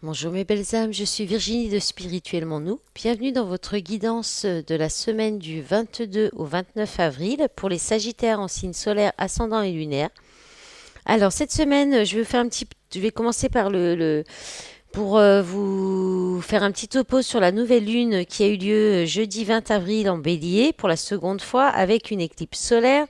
Bonjour mes belles âmes, je suis Virginie de Spirituellement Nous. Bienvenue dans votre guidance de la semaine du 22 au 29 avril pour les Sagittaires en signe solaire, ascendant et lunaire. Alors cette semaine, je vais commencer par pour vous faire un petit topo sur la nouvelle lune qui a eu lieu jeudi 20 avril en Bélier pour la seconde fois avec une éclipse solaire.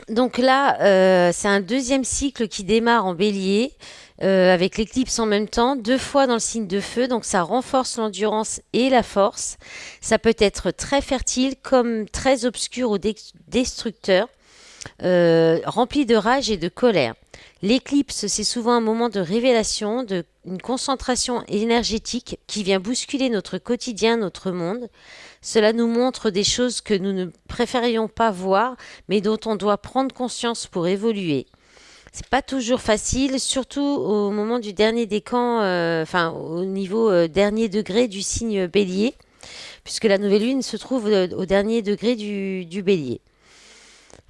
Donc là, c'est un deuxième cycle qui démarre en Bélier avec l'éclipse en même temps, deux fois dans le signe de feu, donc ça renforce l'endurance et la force. Ça peut être très fertile comme très obscur ou destructeur, rempli de rage et de colère. L'éclipse, c'est souvent un moment de révélation, une concentration énergétique qui vient bousculer notre quotidien, notre monde. Cela nous montre des choses que nous ne préférions pas voir, mais dont on doit prendre conscience pour évoluer. C'est pas toujours facile, surtout au moment du dernier décan, au niveau dernier degré du signe Bélier, puisque la nouvelle lune se trouve au dernier degré du Bélier.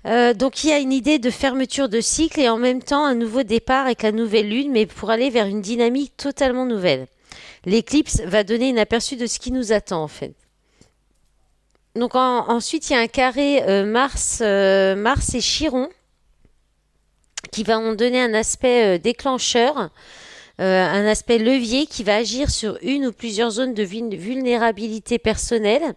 Donc il y a une idée de fermeture de cycle et en même temps un nouveau départ avec la nouvelle lune, mais pour aller vers une dynamique totalement nouvelle. L'éclipse va donner un aperçu de ce qui nous attend en fait. Donc ensuite il y a un carré Mars et Chiron qui va en donner un aspect déclencheur, un aspect levier qui va agir sur une ou plusieurs zones de vulnérabilité personnelle.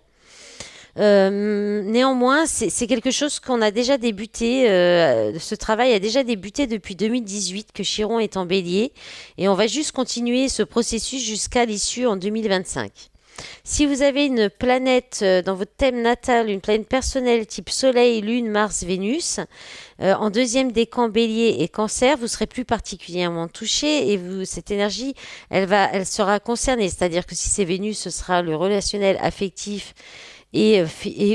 Néanmoins, c'est quelque chose qu'on a déjà débuté. Ce travail a déjà débuté depuis 2018 que Chiron est en Bélier, et on va juste continuer ce processus jusqu'à l'issue en 2025. Si vous avez une planète dans votre thème natal, une planète personnelle type Soleil, Lune, Mars, Vénus, en deuxième décan Bélier et Cancer, vous serez plus particulièrement touché et cette énergie, elle sera concernée. C'est-à-dire que si c'est Vénus, ce sera le relationnel affectif et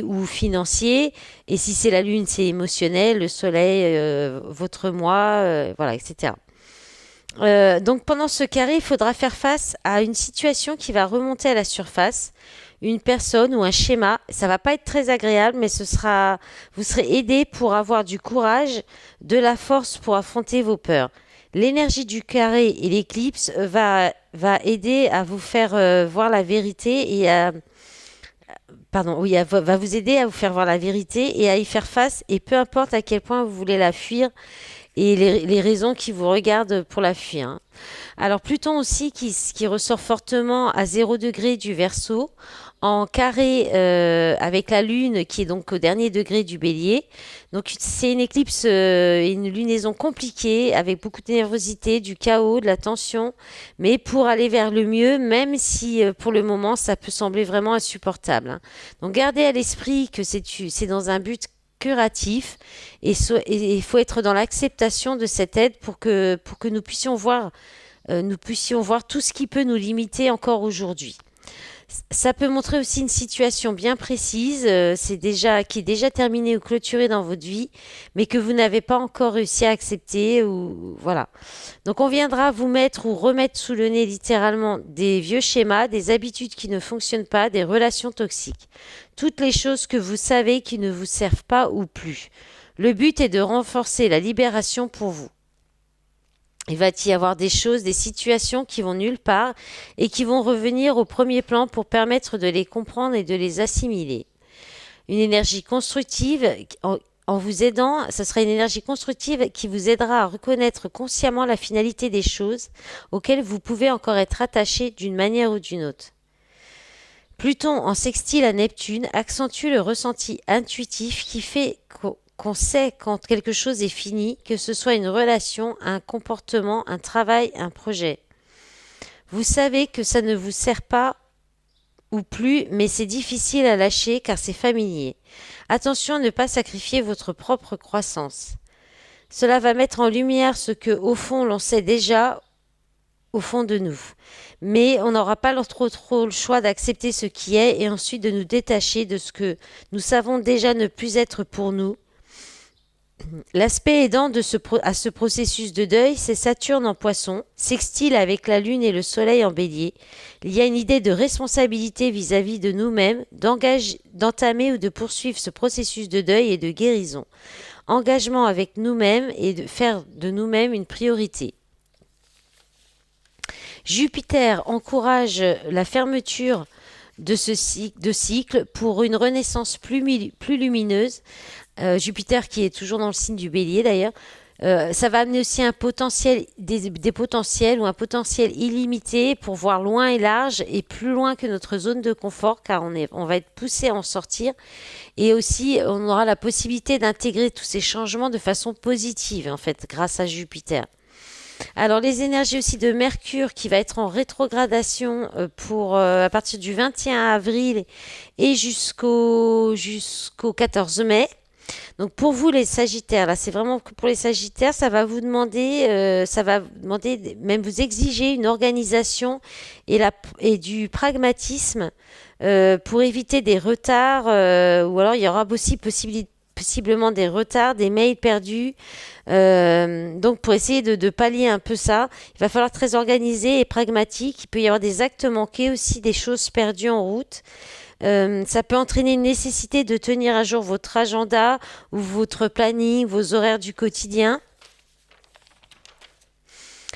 ou financier. Et si c'est la Lune, c'est émotionnel, le Soleil, votre moi, voilà, etc. Donc pendant ce carré, il faudra faire face à une situation qui va remonter à la surface, une personne ou un schéma. Ça va pas être très agréable, mais vous serez aidé pour avoir du courage, de la force pour affronter vos peurs. L'énergie du carré et l'éclipse va aider à vous faire voir la vérité va vous aider à vous faire voir la vérité et à y faire face. Et peu importe à quel point vous voulez la fuir, et les raisons qui vous regardent pour la fuir, hein. Alors Pluton aussi qui ressort fortement à 0 degré du Verseau, en carré avec la Lune qui est donc au dernier degré du Bélier. Donc c'est une éclipse une lunaison compliquée avec beaucoup de nervosité, du chaos, de la tension, mais pour aller vers le mieux, même si pour le moment ça peut sembler vraiment insupportable, hein. Donc gardez à l'esprit que c'est dans un but curatif et il faut être dans l'acceptation de cette aide pour que nous puissions voir tout ce qui peut nous limiter encore aujourd'hui. Ça peut montrer aussi une situation bien précise, qui est déjà terminée ou clôturée dans votre vie, mais que vous n'avez pas encore réussi à accepter ou voilà. Donc on viendra vous mettre ou remettre sous le nez littéralement des vieux schémas, des habitudes qui ne fonctionnent pas, des relations toxiques, toutes les choses que vous savez qui ne vous servent pas ou plus. Le but est de renforcer la libération pour vous. Il va y avoir des choses, des situations qui vont nulle part et qui vont revenir au premier plan pour permettre de les comprendre et de les assimiler. Une énergie constructive en vous aidant, ce sera une énergie constructive qui vous aidera à reconnaître consciemment la finalité des choses auxquelles vous pouvez encore être attaché d'une manière ou d'une autre. Pluton en sextile à Neptune accentue le ressenti intuitif qui fait qu'on sait quand quelque chose est fini, que ce soit une relation, un comportement, un travail, un projet. Vous savez que ça ne vous sert pas ou plus, mais c'est difficile à lâcher car c'est familier. Attention à ne pas sacrifier votre propre croissance. Cela va mettre en lumière ce que, au fond, l'on sait déjà au fond de nous. Mais on n'aura pas trop le choix d'accepter ce qui est et ensuite de nous détacher de ce que nous savons déjà ne plus être pour nous. L'aspect aidant à ce processus de deuil, c'est Saturne en Poisson, sextile avec la Lune et le Soleil en Bélier. Il y a une idée de responsabilité vis-à-vis de nous-mêmes, d'entamer ou de poursuivre ce processus de deuil et de guérison. Engagement avec nous-mêmes et de faire de nous-mêmes une priorité. Jupiter encourage la fermeture de ce cycle pour une renaissance plus lumineuse. Jupiter qui est toujours dans le signe du Bélier d'ailleurs. Ça va amener aussi un potentiel, des potentiels ou un potentiel illimité pour voir loin et large et plus loin que notre zone de confort car on va être poussé à en sortir et aussi on aura la possibilité d'intégrer tous ces changements de façon positive en fait grâce à Jupiter. Alors les énergies aussi de Mercure qui va être en rétrogradation pour à partir du 21 avril et jusqu'au 14 mai. Donc pour vous les Sagittaires, là c'est vraiment que pour les Sagittaires, ça va vous demander, même vous exiger une organisation et du pragmatisme pour éviter des retards ou alors il y aura aussi possiblement des retards, des mails perdus. Donc pour essayer de pallier un peu ça, il va falloir être très organisé et pragmatique. Il peut y avoir des actes manqués aussi, des choses perdues en route. Ça peut entraîner une nécessité de tenir à jour votre agenda ou votre planning, vos horaires du quotidien.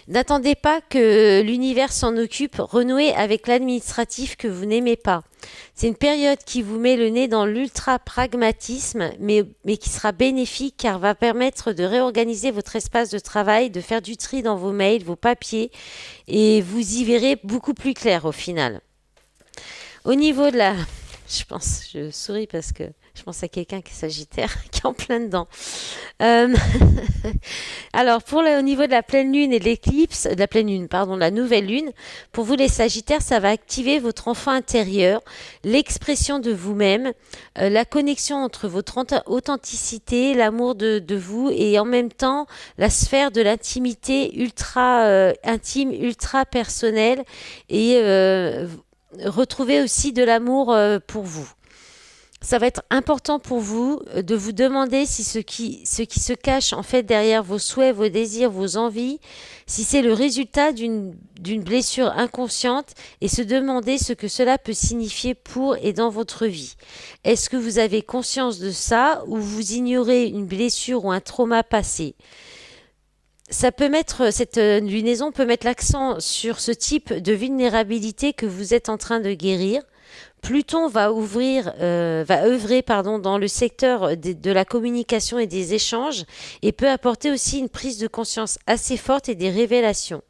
N'attendez pas que l'univers s'en occupe, renouez avec l'administratif que vous n'aimez pas. C'est une période qui vous met le nez dans l'ultra-pragmatisme, mais qui sera bénéfique car va permettre de réorganiser votre espace de travail, de faire du tri dans vos mails, vos papiers, et vous y verrez beaucoup plus clair au final. Au niveau de la... je souris parce que je pense à quelqu'un qui est sagittaire, qui est en plein dedans. Euh, Alors, au niveau de la pleine lune et de l'éclipse, de la pleine lune, pardon, la nouvelle lune, pour vous les sagittaires, ça va activer votre enfant intérieur, l'expression de vous-même, la connexion entre votre authenticité, l'amour de vous et en même temps la sphère de l'intimité ultra intime, ultra personnelle et retrouver aussi de l'amour pour vous. Ça va être important pour vous de vous demander si ce qui se cache en fait derrière vos souhaits, vos désirs, vos envies, si c'est le résultat d'une blessure inconsciente et se demander ce que cela peut signifier pour et dans votre vie. Est-ce que vous avez conscience de ça ou vous ignorez une blessure ou un trauma passé? Cette lunaison peut mettre l'accent sur ce type de vulnérabilité que vous êtes en train de guérir. Pluton va œuvrer dans le secteur de la communication et des échanges et peut apporter aussi une prise de conscience assez forte et des révélations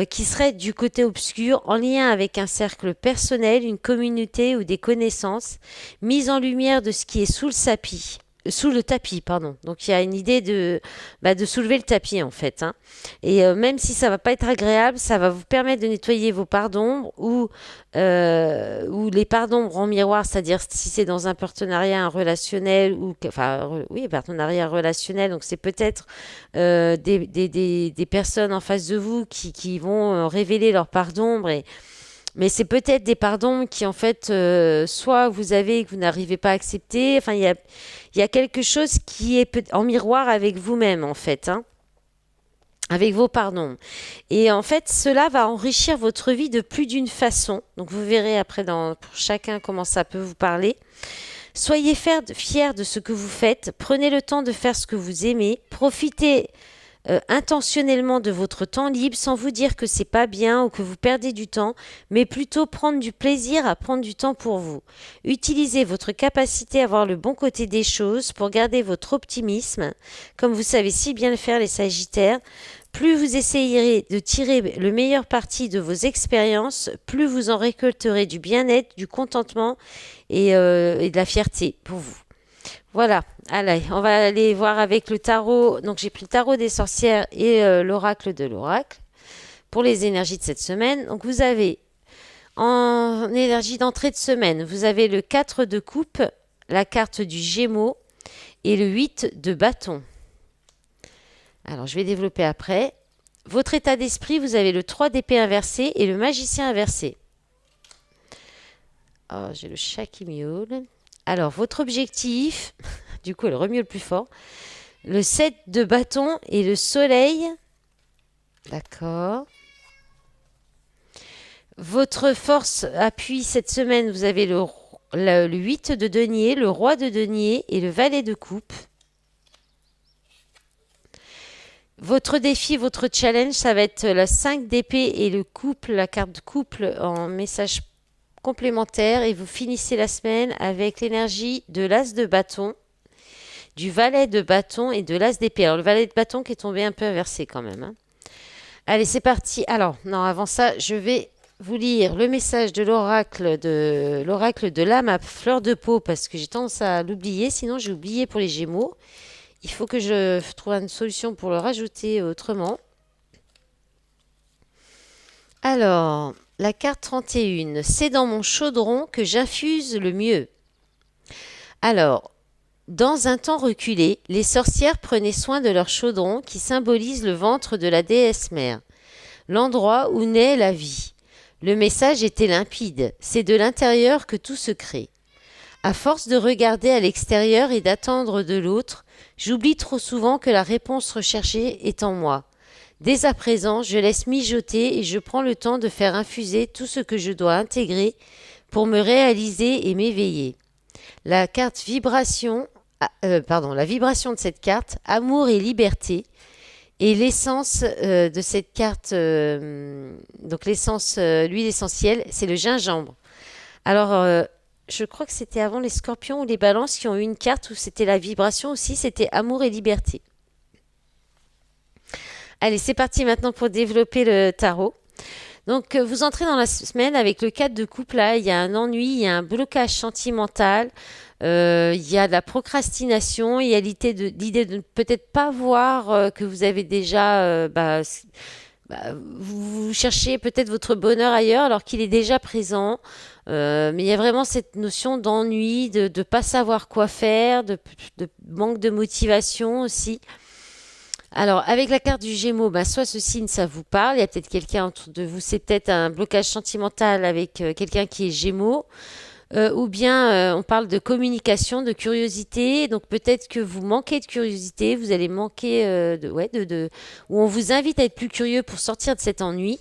qui seraient du côté obscur en lien avec un cercle personnel, une communauté ou des connaissances, mise en lumière de ce qui est sous le tapis, pardon. Donc il y a une idée de soulever le tapis en fait. Hein. Et même si ça va pas être agréable, ça va vous permettre de nettoyer vos parts d'ombre ou les parts d'ombre en miroir, c'est-à-dire si c'est dans un partenariat relationnel partenariat relationnel. Donc c'est peut-être des personnes en face de vous qui vont révéler leurs parts d'ombre mais c'est peut-être des pardons qui, en fait, soit vous avez et que vous n'arrivez pas à accepter. Enfin, il y a quelque chose qui est en miroir avec vous-même, en fait, hein, avec vos pardons. Et en fait, cela va enrichir votre vie de plus d'une façon. Donc, vous verrez après pour chacun comment ça peut vous parler. Soyez fiers de ce que vous faites. Prenez le temps de faire ce que vous aimez. Profitez intentionnellement de votre temps libre sans vous dire que c'est pas bien ou que vous perdez du temps, mais plutôt prendre du plaisir à prendre du temps pour vous. Utilisez votre capacité à voir le bon côté des choses pour garder votre optimisme, comme vous savez si bien le faire les Sagittaires. Plus vous essayerez de tirer le meilleur parti de vos expériences, plus vous en récolterez du bien-être, du contentement et de la fierté pour vous. Voilà, allez, on va aller voir avec le tarot. Donc j'ai pris le tarot des sorcières et l'oracle de l'oracle pour les énergies de cette semaine. Donc vous avez en énergie d'entrée de semaine, vous avez le 4 de coupe, la carte du Gémeaux et le 8 de bâton. Alors je vais développer après. Votre état d'esprit, vous avez le 3 d'épée inversé et le magicien inversé. Oh, j'ai le chat qui miaule. Alors, votre objectif, du coup, elle remue le plus fort. Le 7 de bâton et le soleil. D'accord. Votre force appui cette semaine, vous avez le 8 de denier, le roi de denier et le valet de coupe. Votre défi, votre challenge, ça va être la 5 d'épée et le couple, la carte de couple en message complémentaire. Et vous finissez la semaine avec l'énergie de l'as de bâton, du valet de bâton et de l'as d'épée. Alors le valet de bâton qui est tombé un peu inversé quand même, hein. Allez, c'est parti. Alors, non, avant ça, je vais vous lire le message de l'oracle de l'âme à fleur de peau parce que j'ai tendance à l'oublier. Sinon, j'ai oublié pour les Gémeaux. Il faut que je trouve une solution pour le rajouter autrement. Alors, la carte 31. C'est dans mon chaudron que j'infuse le mieux. Alors, dans un temps reculé, les sorcières prenaient soin de leur chaudron qui symbolise le ventre de la déesse mère, l'endroit où naît la vie. Le message était limpide, c'est de l'intérieur que tout se crée. À force de regarder à l'extérieur et d'attendre de l'autre, j'oublie trop souvent que la réponse recherchée est en moi. Dès à présent, je laisse mijoter et je prends le temps de faire infuser tout ce que je dois intégrer pour me réaliser et m'éveiller. La carte vibration, la vibration de cette carte, amour et liberté, et l'essence de cette carte, donc l'essence, l'huile essentielle, c'est le gingembre. Alors, je crois que c'était avant les scorpions ou les balances qui ont eu une carte où c'était la vibration aussi, c'était amour et liberté. Allez, c'est parti maintenant pour développer le tarot. Donc, vous entrez dans la semaine avec le 4 de coupe. Là, il y a un ennui, il y a un blocage sentimental, il y a de la procrastination, il y a l'idée de ne peut-être pas voir que vous avez déjà... vous cherchez peut-être votre bonheur ailleurs alors qu'il est déjà présent. Mais il y a vraiment cette notion d'ennui, de ne pas savoir quoi faire, de manque de motivation aussi. Alors, avec la carte du Gémeaux, soit ce signe, ça vous parle. Il y a peut-être quelqu'un autour de vous. C'est peut-être un blocage sentimental avec quelqu'un qui est Gémeaux. Ou bien on parle de communication, de curiosité. Donc peut-être que vous manquez de curiosité. Vous allez manquer où on vous invite à être plus curieux pour sortir de cet ennui.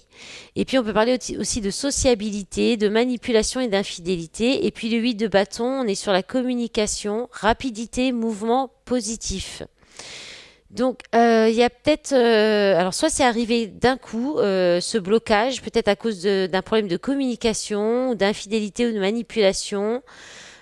Et puis on peut parler aussi de sociabilité, de manipulation et d'infidélité. Et puis le 8 de bâton, on est sur la communication, rapidité, mouvement positif. Donc, il y a peut-être, alors soit c'est arrivé d'un coup, ce blocage, peut-être à cause d'un problème de communication, ou d'infidélité ou de manipulation,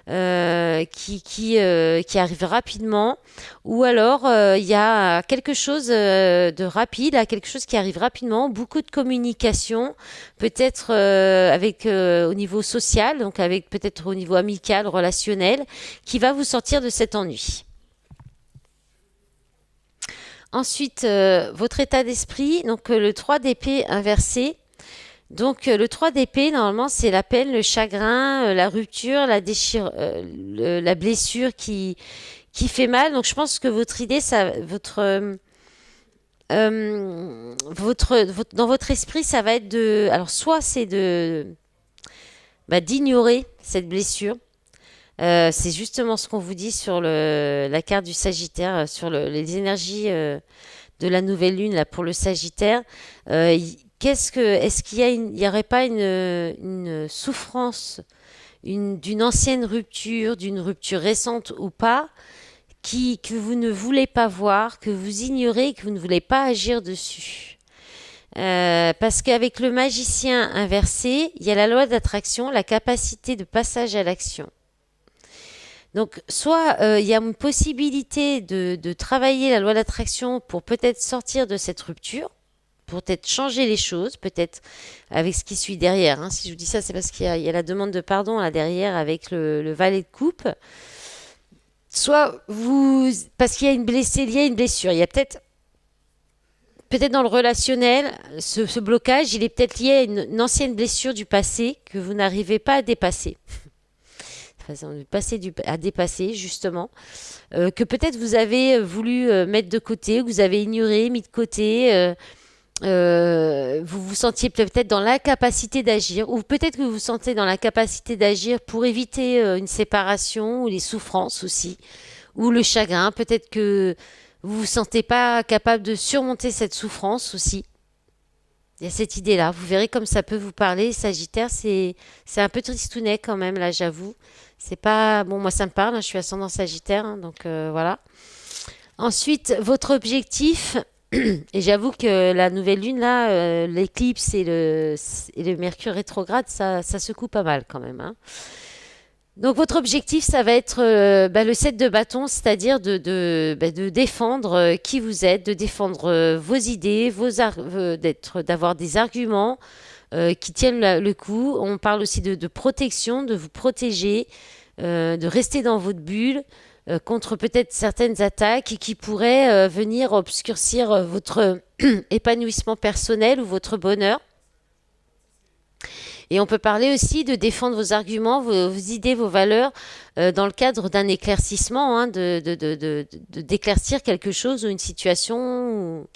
qui arrive rapidement, ou alors il y a quelque chose de rapide, quelque chose qui arrive rapidement, beaucoup de communication, peut-être avec au niveau social, donc avec peut-être au niveau amical, relationnel, qui va vous sortir de cet ennui. Ensuite, votre état d'esprit, donc le 3 d'épée inversé. Donc le 3 d'épée, normalement, c'est la peine, le chagrin, la rupture, la déchire, la blessure qui fait mal. Donc je pense que votre idée, dans votre esprit, ça va être de... Alors soit c'est d'ignorer cette blessure. C'est justement ce qu'on vous dit sur la carte du Sagittaire, sur les énergies de la nouvelle lune là pour le Sagittaire. Est-ce qu'il y aurait pas une souffrance d'une ancienne rupture, d'une rupture récente ou pas, que vous ne voulez pas voir, que vous ignorez, que vous ne voulez pas agir dessus? Parce qu'avec le magicien inversé, il y a la loi d'attraction, la capacité de passage à l'action. Donc, soit il y a une possibilité de travailler la loi d'attraction pour peut-être sortir de cette rupture, pour peut-être changer les choses, peut-être avec ce qui suit derrière, hein. Si je vous dis ça, c'est parce qu'il y a la demande de pardon là derrière avec le valet de coupe. Soit parce qu'il y a une blessure, il y a peut-être dans le relationnel, ce blocage, il est peut-être lié à une ancienne blessure du passé que vous n'arrivez pas à dépasser. À dépasser justement, que peut-être vous avez voulu mettre de côté, que vous avez ignoré, mis de côté, vous vous sentiez peut-être dans l'incapacité d'agir, ou peut-être que vous vous sentez dans l'incapacité d'agir pour éviter une séparation, ou les souffrances aussi, ou le chagrin, peut-être que vous vous sentez pas capable de surmonter cette souffrance aussi. Il y a cette idée-là. Vous verrez comme ça peut vous parler. Sagittaire, c'est un peu tristounet quand même, là, j'avoue. C'est pas... Bon, moi, ça me parle, hein, je suis ascendant Sagittaire, hein, donc voilà. Ensuite, votre objectif, Et j'avoue que la nouvelle lune, là, l'éclipse et le Mercure rétrograde, ça secoue pas mal quand même, hein. Donc votre objectif, ça va être le 7 de bâton, c'est-à-dire de défendre qui vous êtes, de défendre vos idées, d'avoir des arguments qui tiennent le coup. On parle aussi de protection, de vous protéger, de rester dans votre bulle contre peut-être certaines attaques qui pourraient venir obscurcir votre épanouissement personnel ou votre bonheur. Et on peut parler aussi de défendre vos arguments, vos idées, vos valeurs dans le cadre d'un éclaircissement, hein, d'éclaircir quelque chose ou une situation ou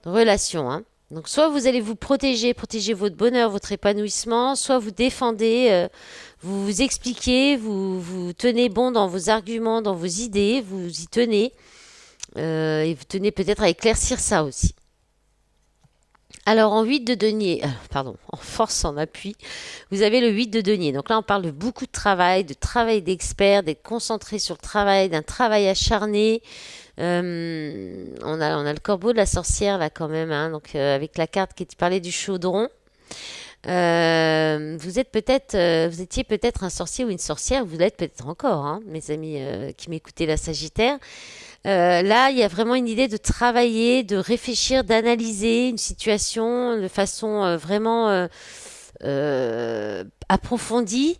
une relation, hein. Donc soit vous allez vous protéger votre bonheur, votre épanouissement, soit vous défendez, vous vous expliquez, vous tenez bon dans vos arguments, dans vos idées, vous y tenez, et vous tenez peut-être à éclaircir ça aussi. Alors en 8 de denier, pardon, en force, en appui, vous avez le 8 de denier. Donc là, on parle de beaucoup de travail d'expert, d'être concentré sur le travail, d'un travail acharné. On a le corbeau de la sorcière là quand même, hein, donc avec la carte qui parlait du chaudron. Vous étiez peut-être un sorcier ou une sorcière, vous l'êtes peut-être encore, hein, mes amis qui m'écoutaient la Sagittaire. Là, il y a vraiment une idée de travailler, de réfléchir, d'analyser une situation de façon vraiment approfondie.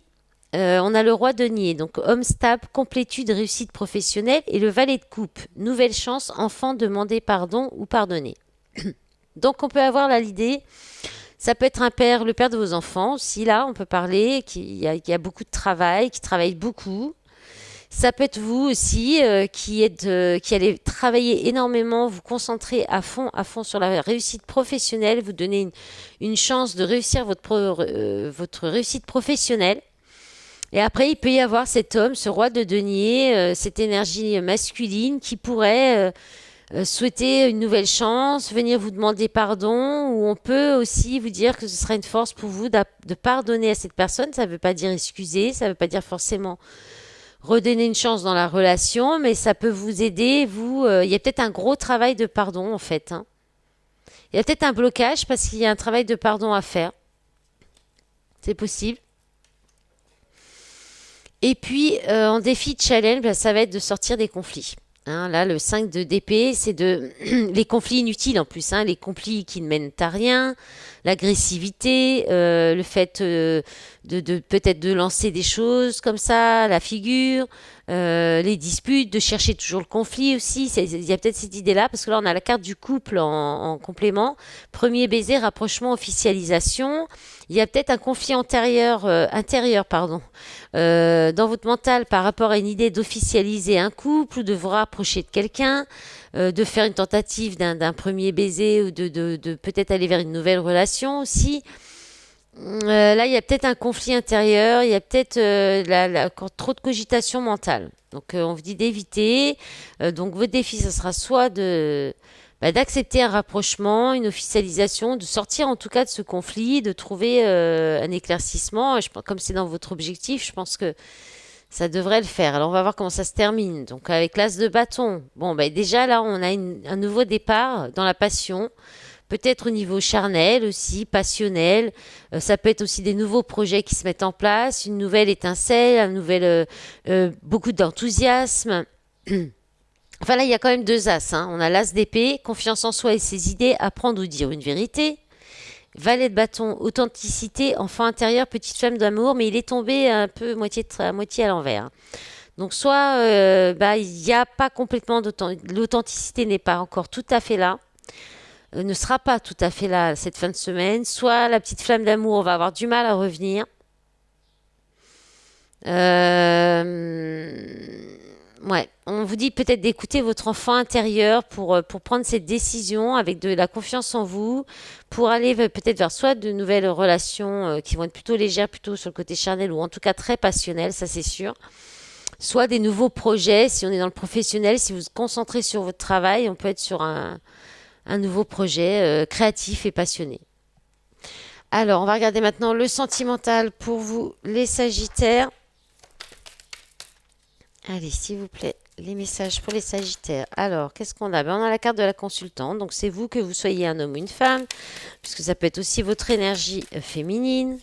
On a le roi denier, donc homme stable, complétude, réussite professionnelle, et le valet de coupe, nouvelle chance, enfant, demander pardon ou pardonner. Donc on peut avoir là l'idée, ça peut être un père, le père de vos enfants aussi, là on peut parler, qui a beaucoup de travail, qui travaille beaucoup. Ça peut être vous aussi qui allez travailler énormément, vous concentrer à fond sur la réussite professionnelle, vous donner une chance de réussir votre réussite professionnelle. Et après, il peut y avoir cet homme, ce roi de denier, cette énergie masculine qui pourrait souhaiter une nouvelle chance, venir vous demander pardon, ou on peut aussi vous dire que ce sera une force pour vous de pardonner à cette personne. Ça ne veut pas dire excuser, ça ne veut pas dire forcément redonner une chance dans la relation, mais ça peut vous aider. Il y a peut-être un gros travail de pardon en fait, hein. Il y a peut-être un blocage parce qu'il y a un travail de pardon à faire. C'est possible. Et puis, en défi challenge, ça va être de sortir des conflits. Hein, là, le 5 d'épée, c'est les conflits inutiles en plus, hein, les conflits qui ne mènent à rien, l'agressivité, le fait peut-être de lancer des choses comme ça, la figure, les disputes, de chercher toujours le conflit aussi. Il y a peut-être cette idée-là, parce que là, on a la carte du couple en complément. Premier baiser, rapprochement, officialisation. Il y a peut-être un conflit intérieur, pardon, dans votre mental par rapport à une idée d'officialiser un couple ou de vous rapprocher de quelqu'un, de faire une tentative d'un premier baiser ou de peut-être aller vers une nouvelle relation aussi. Là, il y a peut-être un conflit intérieur, il y a peut-être encore trop de cogitation mentale. Donc, on vous dit d'éviter. Donc, votre défi, ce sera soit d'accepter un rapprochement, une officialisation, de sortir en tout cas de ce conflit, de trouver un éclaircissement. Et comme c'est dans votre objectif, je pense que ça devrait le faire. Alors, on va voir comment ça se termine. Donc, avec l'as de bâton. Bon, déjà, là, on a un nouveau départ dans la passion. Peut-être au niveau charnel aussi, passionnel. Ça peut être aussi des nouveaux projets qui se mettent en place, une nouvelle étincelle, beaucoup d'enthousiasme. Enfin là, il y a quand même deux as, hein. On a l'as d'épée, confiance en soi et ses idées, apprendre ou dire une vérité. Valet de bâton, authenticité, enfant intérieur, petite flamme d'amour, mais il est tombé un peu à moitié à l'envers. Donc soit il n'y a pas complètement l'authenticité n'est pas encore tout à fait là. Ne sera pas tout à fait là cette fin de semaine, soit la petite flamme d'amour va avoir du mal à revenir. Ouais, on vous dit peut-être d'écouter votre enfant intérieur pour prendre cette décision avec de la confiance en vous, pour aller peut-être vers soit de nouvelles relations qui vont être plutôt légères, plutôt sur le côté charnel ou en tout cas très passionnelles, ça c'est sûr. Soit des nouveaux projets, si on est dans le professionnel, si vous vous concentrez sur votre travail, on peut être sur un nouveau projet créatif et passionné. Alors, on va regarder maintenant le sentimental pour vous, les Sagittaires. Allez, s'il vous plaît, les messages pour les Sagittaires. Alors, qu'est-ce qu'on a? On a la carte de la consultante. Donc, c'est vous, que vous soyez un homme ou une femme, puisque ça peut être aussi votre énergie féminine.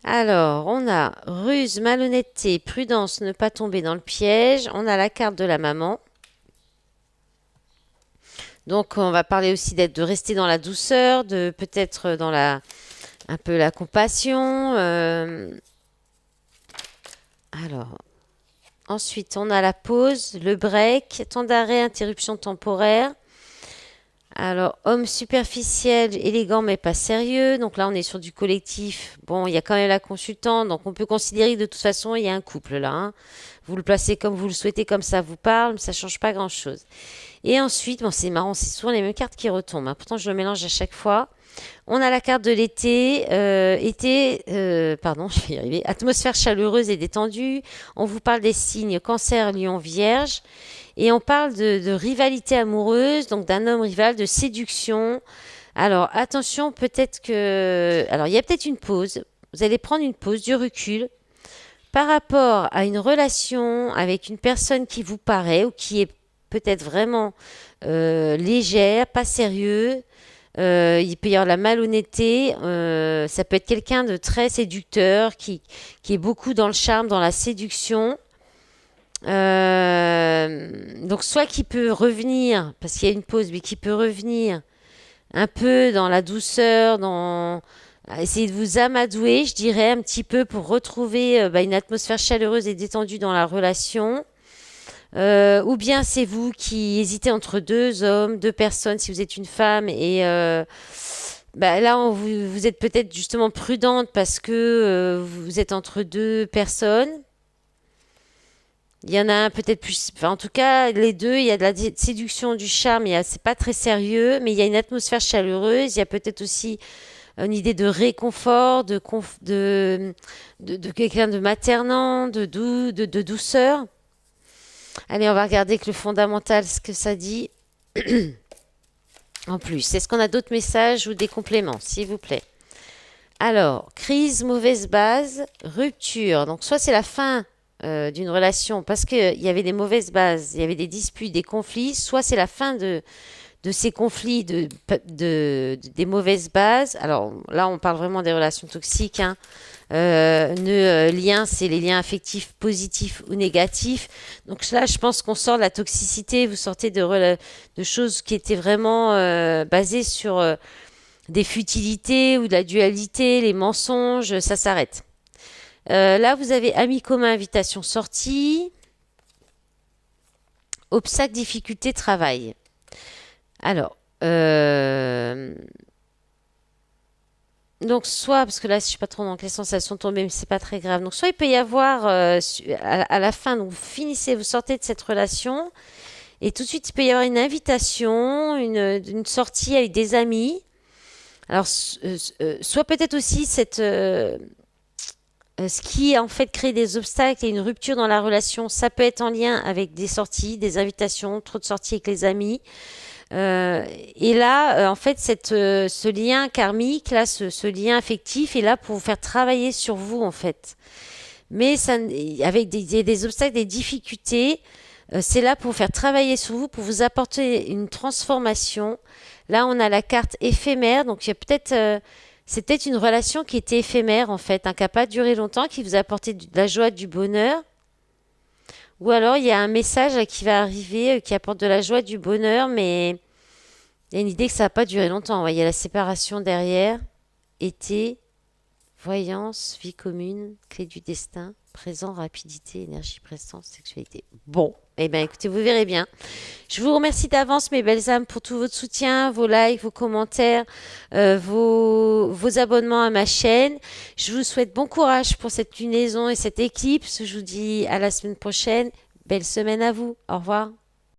Alors, on a ruse, malhonnêteté, prudence, ne pas tomber dans le piège. On a la carte de la maman. Donc, on va parler aussi de rester dans la douceur, de peut-être dans un peu la compassion. Alors, ensuite, on a la pause, le break, temps d'arrêt, interruption temporaire. Alors, homme superficiel, élégant mais pas sérieux. Donc là, on est sur du collectif. Bon, il y a quand même la consultante, donc on peut considérer que de toute façon, il y a un couple là, hein. Vous le placez comme vous le souhaitez, comme ça vous parle, mais ça change pas grand-chose. Et ensuite, bon, c'est marrant, c'est souvent les mêmes cartes qui retombent, hein. Pourtant, je le mélange à chaque fois. On a la carte de l'été, pardon, je vais y arriver, atmosphère chaleureuse et détendue. On vous parle des signes Cancer, Lion, Vierge. Et on parle de rivalité amoureuse, donc d'un homme rival, de séduction. Alors, attention, peut-être que... Alors, il y a peut-être une pause. Vous allez prendre une pause, du recul, par rapport à une relation avec une personne qui vous paraît ou qui est peut-être vraiment légère, pas sérieux. Il peut y avoir la malhonnêteté. Ça peut être quelqu'un de très séducteur, qui est beaucoup dans le charme, dans la séduction. Donc soit qui peut revenir, parce qu'il y a une pause, mais qui peut revenir un peu dans la douceur, essayer de vous amadouer, je dirais, un petit peu pour retrouver une atmosphère chaleureuse et détendue dans la relation. Ou bien c'est vous qui hésitez entre deux hommes, deux personnes, si vous êtes une femme, et là vous êtes peut-être justement prudente parce que vous êtes entre deux personnes. Il y en a un peut-être plus, enfin, en tout cas les deux, il y a de la séduction, du charme, c'est pas très sérieux, mais il y a une atmosphère chaleureuse, il y a peut-être aussi une idée de réconfort, de quelqu'un de maternant, de douceur. Allez, on va regarder que le fondamental, ce que ça dit. En plus, est-ce qu'on a d'autres messages ou des compléments, s'il vous plaît? Alors, crise, mauvaise base, rupture. Donc, soit c'est la fin d'une relation parce qu'il y avait des mauvaises bases, il y avait des disputes, des conflits, soit c'est la fin de ces conflits, des mauvaises bases. Alors là, on parle vraiment des relations toxiques, hein. Liens, c'est les liens affectifs positifs ou négatifs. Donc là, je pense qu'on sort de la toxicité, vous sortez de choses qui étaient vraiment basées sur des futilités ou de la dualité, les mensonges, ça s'arrête. Là, vous avez amis communs, invitation sortie, obstacles, difficultés, travail. Alors, donc soit, parce que là, je suis pas trop dans les sensations tombées, mais c'est pas très grave. Donc soit il peut y avoir à la fin, donc vous finissez, vous sortez de cette relation, et tout de suite il peut y avoir une invitation, une sortie avec des amis. Alors, soit peut-être aussi ce qui en fait crée des obstacles et une rupture dans la relation, ça peut être en lien avec des sorties, des invitations, trop de sorties avec les amis. Et là, en fait, ce lien karmique, là, ce lien affectif est là pour vous faire travailler sur vous, en fait. Mais ça, avec des obstacles, des difficultés, c'est là pour vous faire travailler sur vous, pour vous apporter une transformation. Là, on a la carte éphémère, donc il y a c'est peut-être une relation qui était éphémère, en fait, hein, qui n'a pas duré longtemps, qui vous a apporté de la joie, du bonheur. Ou alors, il y a un message qui va arriver, qui apporte de la joie, du bonheur, mais il y a une idée que ça va pas durer longtemps. Ouais. Il y a la séparation derrière. Été, voyance, vie commune, clé du destin, présent, rapidité, énergie, présence, sexualité. Bon, eh bien écoutez, vous verrez bien. Je vous remercie d'avance, mes belles âmes, pour tout votre soutien, vos likes, vos commentaires, vos abonnements à ma chaîne. Je vous souhaite bon courage pour cette lunaison et cette éclipse. Je vous dis à la semaine prochaine. Belle semaine à vous. Au revoir.